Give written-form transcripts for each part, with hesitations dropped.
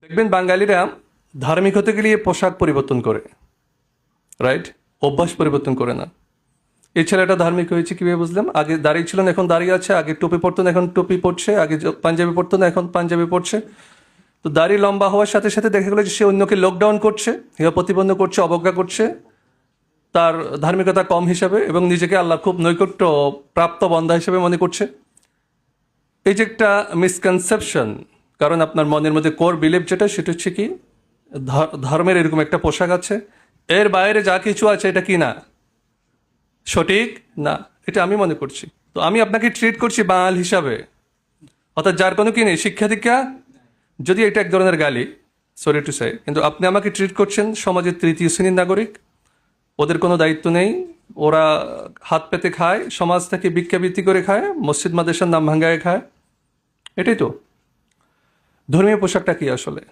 দেখবেন বাঙালিরা ধার্মিক হতে গেলে পোশাক পরিবর্তন করে, রাইট? অভ্যাস পরিবর্তন করে না। এই ছেলেটা ধার্মিক হয়েছে কিভাবে বুঝলাম? আগে দাঁড়িয়ে ছিল না, এখন দাঁড়িয়ে আছে। আগে টুপি পরতো না, এখন টুপি পরছে। আগে পাঞ্জাবি পরতো না, এখন পাঞ্জাবি পরছে। তো দাড়ি লম্বা হওয়ার সাথে সাথে দেখা গেলো যে সে অন্যকে লকডাউন করছে, হেয় প্রতিবন্ধ করছে, অবজ্ঞা করছে তার ধার্মিকতা কম হিসাবে, এবং নিজেকে আল্লাহ খুব নৈকট্য প্রাপ্ত বন্ধা হিসেবে মনে করছে। এই যে একটা মিসকনসেপশন, কারণ আপনার মনের মধ্যে কোর বিলিভ যেটা, সেটা হচ্ছে কি ধর্মের এরকম একটা পোশাক আছে, এর বাইরে যা কিছু আছে এটা কি না, সঠিক না, এটা আমি মনে করছি। তো আমি আপনাকে ট্রিট করছি বাঙাল হিসাবে, অর্থাৎ যার কোনো কি নেই, শিক্ষা দীক্ষা, যদি এটা এক ধরনের গালি, সরি টু সে, কিন্তু আপনি আমাকে ট্রিট করছেন সমাজের তৃতীয় শ্রেণীর নাগরিক। ওদের কোনো দায়িত্ব নেই, ওরা হাত পেতে খায়, সমাজ থেকে ভিক্ষাবৃত্তি করে খায়, মসজিদ মাদ্রাসার নাম ভাঙ্গায় খায়। এটাই তো ধর্মীয় পোশাকটা কি আসলে?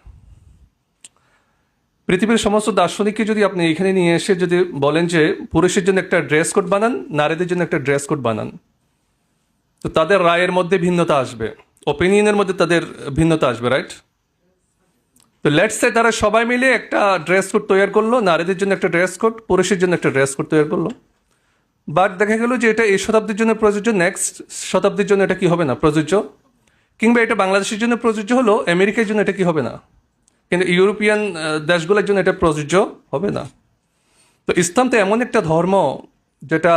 পৃথিবীর সমস্ত দার্শনিককে যদি আপনি এখানে নিয়ে এসে যদি বলেন যে পুরুষের জন্য একটা ড্রেস কোড বানান, নারীদের জন্য একটা ড্রেস কোড বানান, তো তাদের রায়ের মধ্যে ভিন্নতা আসবে, ওপিনিয়নের মধ্যে তাদের ভিন্নতা আসবে, রাইট? তো লেটস সে তারা সবাই মিলে একটা ড্রেস কোড তৈরি করলো, নারীদের জন্য একটা ড্রেস কোড, পুরুষের জন্য একটা ড্রেস কোড তৈরি করলো। বাট দেখা গেল যে এটা এই শতাব্দীর জন্য প্রযোজ্য, নেক্সট শতাব্দীর জন্য এটা কি হবে না, প্রযোজ্য। কিংবা এটা বাংলাদেশের জন্য প্রযোজ্য হলো, আমেরিকার জন্য এটা কি হবে না, কিন্তু ইউরোপিয়ান দেশগুলোর জন্য এটা প্রযোজ্য হবে না। তো ইসলাম তো এমন একটা ধর্ম যেটা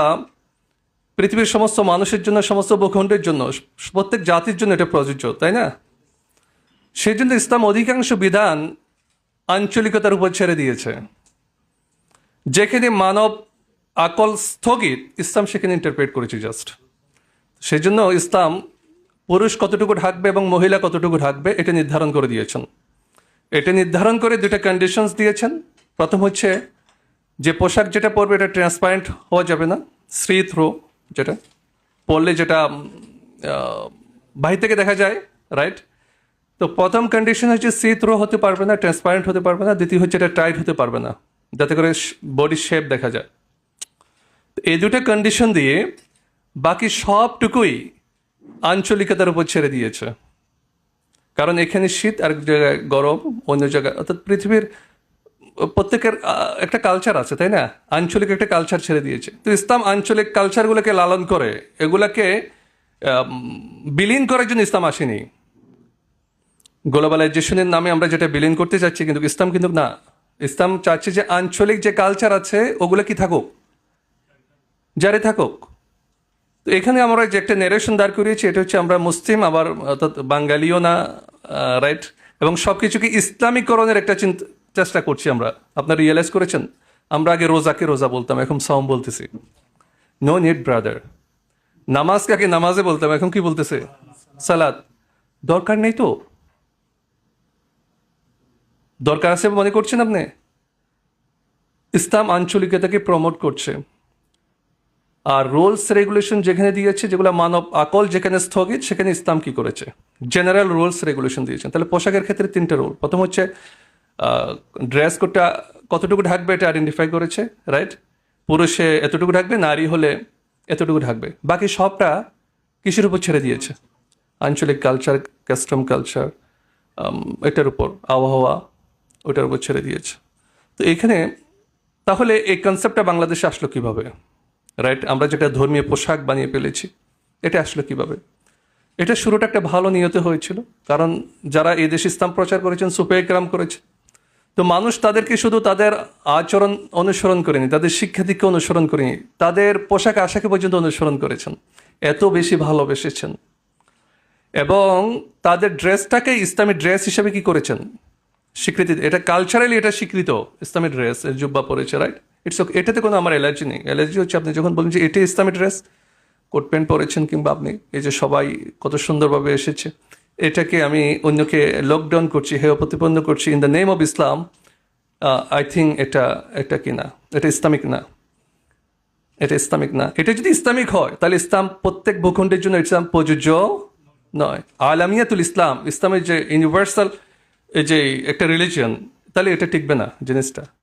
পৃথিবীর সমস্ত মানুষের জন্য, সমস্ত ভূখণ্ডের জন্য, প্রত্যেক জাতির জন্য এটা প্রযোজ্য, তাই না? সেই জন্য ইসলাম অধিকাংশ বিধান আঞ্চলিকতার উপর ছেড়ে দিয়েছে। যেখানে মানব আকল স্থগিত, ইসলাম সেখানে ইন্টারপ্রেট করেছে জাস্ট। সেই জন্য ইসলাম পুরুষ কতটুকু ঢাকবে এবং মহিলা কতটুকু ঢাকবে এটা নির্ধারণ করে দিয়েছেন। এটা নির্ধারণ করে দুটা কন্ডিশনস দিয়েছেন। প্রথম হচ্ছে যে পোশাক যেটা পরবে এটা ট্রান্সপারেন্ট হওয়া যাবে না, সি থ্রু, যেটা পরলে যেটা বাহির থেকে দেখা যায়, রাইট? তো প্রথম কন্ডিশন হচ্ছে সি থ্রু হতে পারবে না, ট্রান্সপারেন্ট হতে পারবে না। দ্বিতীয় হচ্ছে এটা টাইট হতে পারবে না, যাতে করে বডি শেপ দেখা যায়। এই দুটো কন্ডিশন দিয়ে বাকি সবটুকুই আঞ্চলিকতার উপর ছেড়ে দিয়েছে। কারণ এখানে শীত, আরেক জায়গায় গরম, অন্য জায়গায়, অর্থাৎ পৃথিবীর প্রত্যেকের একটা কালচার আছে, তাই না? আঞ্চলিক একটা কালচার ছেড়ে দিয়েছে। তো ইসলাম আঞ্চলিক কালচারগুলোকে লালন করে, এগুলাকে বিলীন করার জন্য ইসলাম আসেনি। গ্লোবালাইজেশনের নামে আমরা যেটা বিলীন করতে চাচ্ছি, কিন্তু ইসলাম কিন্তু না। ইসলাম চাচ্ছে যে আঞ্চলিক যে কালচার আছে ওগুলো কি থাকুক, জারি থাকুক। তো এখানে আমরা যে একটা নেরেশন দাঁড় করিয়েছি, এটা হচ্ছে আমরা মুসলিম, আবার অর্থাৎ বাঙালিও না, রাইট? এবং সব কিছুকে ইসলামীকরণের একটা চেষ্টা করছি আমরা। আপনারা রিয়েলাইজ করেছেন, আমরা আগে রোজাকে রোজা বলতাম, এখন সাওম বলতেছি। No need brother. নামাজকে আগে নামাজে বলতাম, এখন কি বলতেছে? সালাত। দরকার নেই তো? দরকার আছে মনে করছেন আপনি? ইসলাম আঞ্চলিকতাকে প্রমোট করছে, আর রুলস রেগুলেশন যেখানে দিয়েছে, যেগুলো মানব আকল যেখানে স্থগিত, সেখানে ইসলাম কি করেছে? জেনারেল রুলস রেগুলেশন দিয়েছেন। তাহলে পোশাকের ক্ষেত্রে তিনটা রুল। প্রথম হচ্ছে ড্রেস কোডটা কতটুকু ঢাকবে এটা আইডেন্টিফাই করেছে, রাইট? পুরুষে এতটুকু ঢাকবে, নারী হলে এতটুকু ঢাকবে। বাকি সবটা কিসের উপর ছেড়ে দিয়েছে? আঞ্চলিক কালচার, কাস্টম কালচার, এটার উপর, আবহাওয়া, ওটার উপর ছেড়ে দিয়েছে। তো এখানে তাহলে এই কনসেপ্টটা বাংলাদেশে আসলো কিভাবে, রাইট? আমরা যেটা ধর্মীয় পোশাক বানিয়ে ফেলেছি, এটা আসলো কিভাবে? এটা শুরুটা একটা ভালো নিয়তে হয়েছিল, কারণ যারা এই দেশে ইসলাম প্রচার করেছেন, সুফে কেরাম করেছে। তো মানুষ তাদেরকে শুধু তাদের আচরণ অনুসরণ করেনি, তাদের শিক্ষা দীক্ষা অনুসরণ করেনি, তাদের পোশাক আশাকে পর্যন্ত অনুসরণ করেছেন, এত বেশি ভালোবেসেছেন। এবং তাদের ড্রেসটাকে ইসলামী ড্রেস হিসেবে কি করেছেন? স্বীকৃতি। এটা কালচারালি এটা স্বীকৃত, ইসলামী ড্রেস, জুব্বা পরেছে, রাইট? ইটস ওকে, এটাতে কোনো আমার অ্যালার্জি নেই। অ্যালার্জি হচ্ছে আপনি যখন বলেন যে এটাই ইসলামী ড্রেস, কোট প্যান্ট পরেছেন, কিংবা আপনি এই যে সবাই কত সুন্দরভাবে এসেছে, এটাকে আমি অন্যকে লকডাউন করছি, হেয় প্রতিপন্ন করছি in the name of Islam. I think এটা কি না, এটা ইসলামিক না, এটা ইসলামিক না। এটা যদি ইসলামিক হয়, তাহলে ইসলাম প্রত্যেক ভূখণ্ডের জন্য ইসলাম প্রযোজ্য নয়। আলামিয়াতুল ইসলাম, ইসলামের যে ইউনিভার্সাল, এই যে একটা রিলিজিয়ন, তাহলে এটা টিকবে না জিনিসটা।